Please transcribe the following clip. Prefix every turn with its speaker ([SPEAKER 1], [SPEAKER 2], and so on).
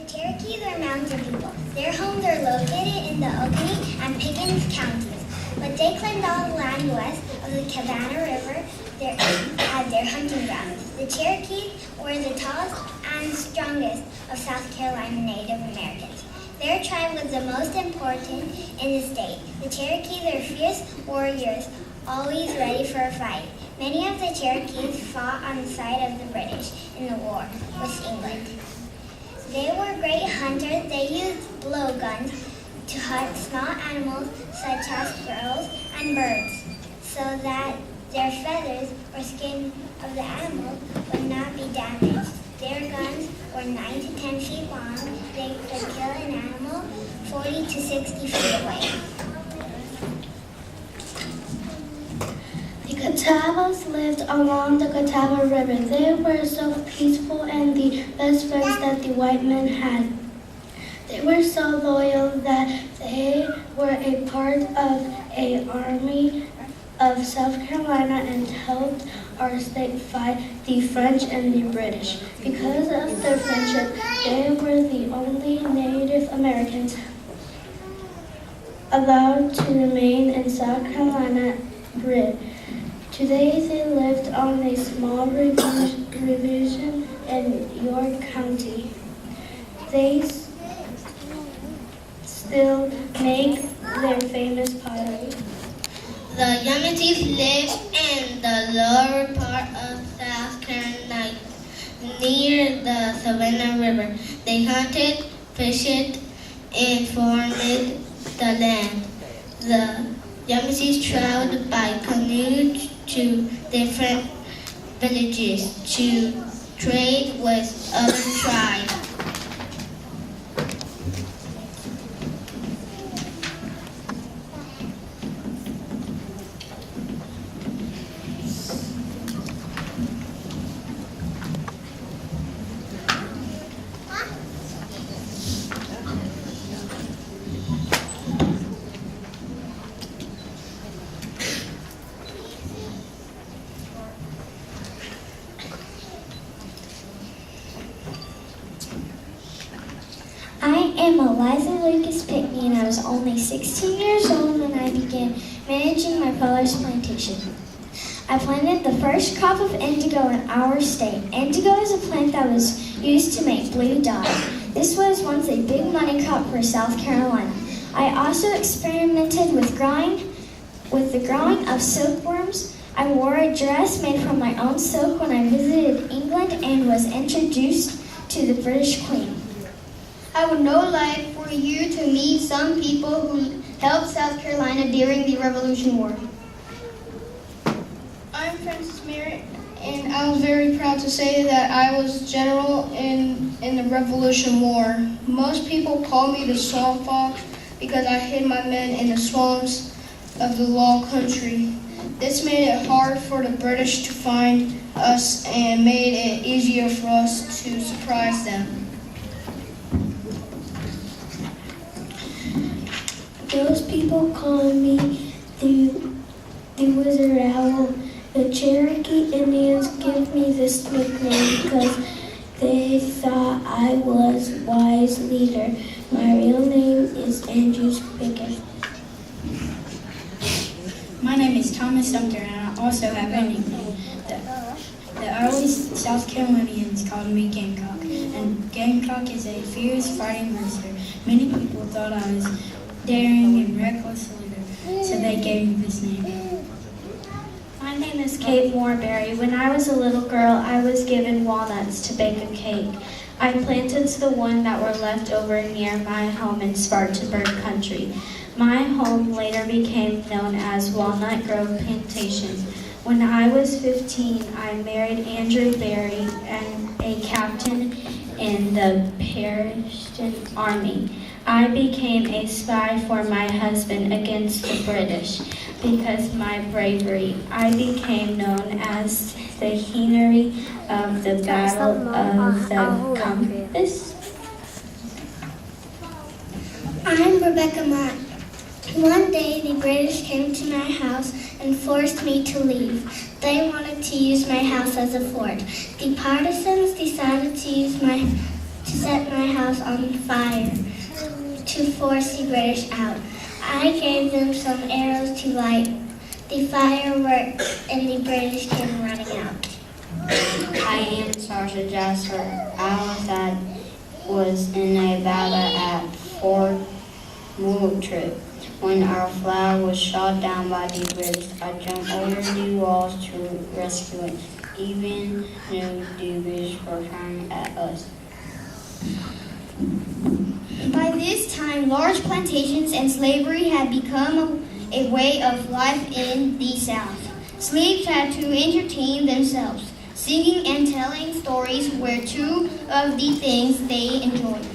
[SPEAKER 1] The Cherokees are mountain people. Their homes are located in the Oconee and Pickens counties, but they claimed all the land west of the Savannah River as their hunting grounds. The Cherokees were the tallest and strongest of South Carolina Native Americans. Their tribe was the most important in the state. The Cherokees are fierce warriors, always ready for a fight. Many of the Cherokees fought on the side of the British in the war with England. They were great hunters. They used blowguns to hunt small animals such as squirrels and birds, so that their feathers or skin of the animal would not be damaged. Their guns were 9 to 10 feet long. They could kill an animal 40 to 60 feet away.
[SPEAKER 2] The Catawbas lived along the Catawba River. They were so peaceful and the best friends that the white men had. They were so loyal that they were a part of an army of South Carolina and helped our state fight the French and the British. Because of their friendship, they were the only Native Americans allowed to remain in South Carolina. Today they lived on a small revision in York County. They still make their famous pottery.
[SPEAKER 3] The Yamassees lived in the lower part of South Carolina, near the Savannah River. They hunted, fished, and farmed the land. The Yamassees traveled by canoe to different villages to trade with other tribes.
[SPEAKER 1] I am Eliza Lucas Pickney, and I was only 16 years old when I began managing my father's plantation. I planted the first crop of indigo in our state. Indigo is a plant that was used to make blue dye. This was once a big money crop for South Carolina. I also experimented with the growing of silkworms. I wore a dress made from my own silk when I visited England and was introduced to the British Queen.
[SPEAKER 4] I would now like for you to meet some people who helped South Carolina during the Revolution War.
[SPEAKER 5] I'm Francis Merritt, and I was very proud to say that I was general in the Revolution War. Most people call me the Swamp Fox because I hid my men in the swamps of the Law Country. This made it hard for the British to find us and made it easier for us to surprise them.
[SPEAKER 2] Those people call me the Wizard Owl. The Cherokee Indians give me this nickname because they thought I was a wise leader. My real name is Andrews Pickett.
[SPEAKER 6] My name is Thomas Sumter, and I also have a nickname. The early South Carolinians called me Gamecock, and Gamecock is a fierce fighting monster. Many people thought I was daring and reckless leader, so they gave me this name.
[SPEAKER 7] My name is Kate Moorberry. When I was a little girl, I was given walnuts to bake a cake. I planted the one that were left over near my home in Spartanburg Country. My home later became known as Walnut Grove Plantation. When I was 15, I married Andrew Berry, and a captain in the Persian Army. I became a spy for my husband against the British. Because of my bravery, I became known as the Henry of the Battle of the Compass.
[SPEAKER 1] I'm Rebecca Mott. One day the British came to my house and forced me to leave. They wanted to use my house as a fort. The partisans decided to
[SPEAKER 2] set my house on fire to force the British out. I gave them some arrows to light the fireworks, and the British came running out.
[SPEAKER 8] I am Sergeant Jasper. Was in a battle at Fort Moultrie. When our flag was shot down by the British, I jumped over the walls to rescue it, even though the British were coming at us.
[SPEAKER 4] By this time, large plantations and slavery had become a way of life in the South. Slaves had to entertain themselves. Singing and telling stories were two of the things they enjoyed.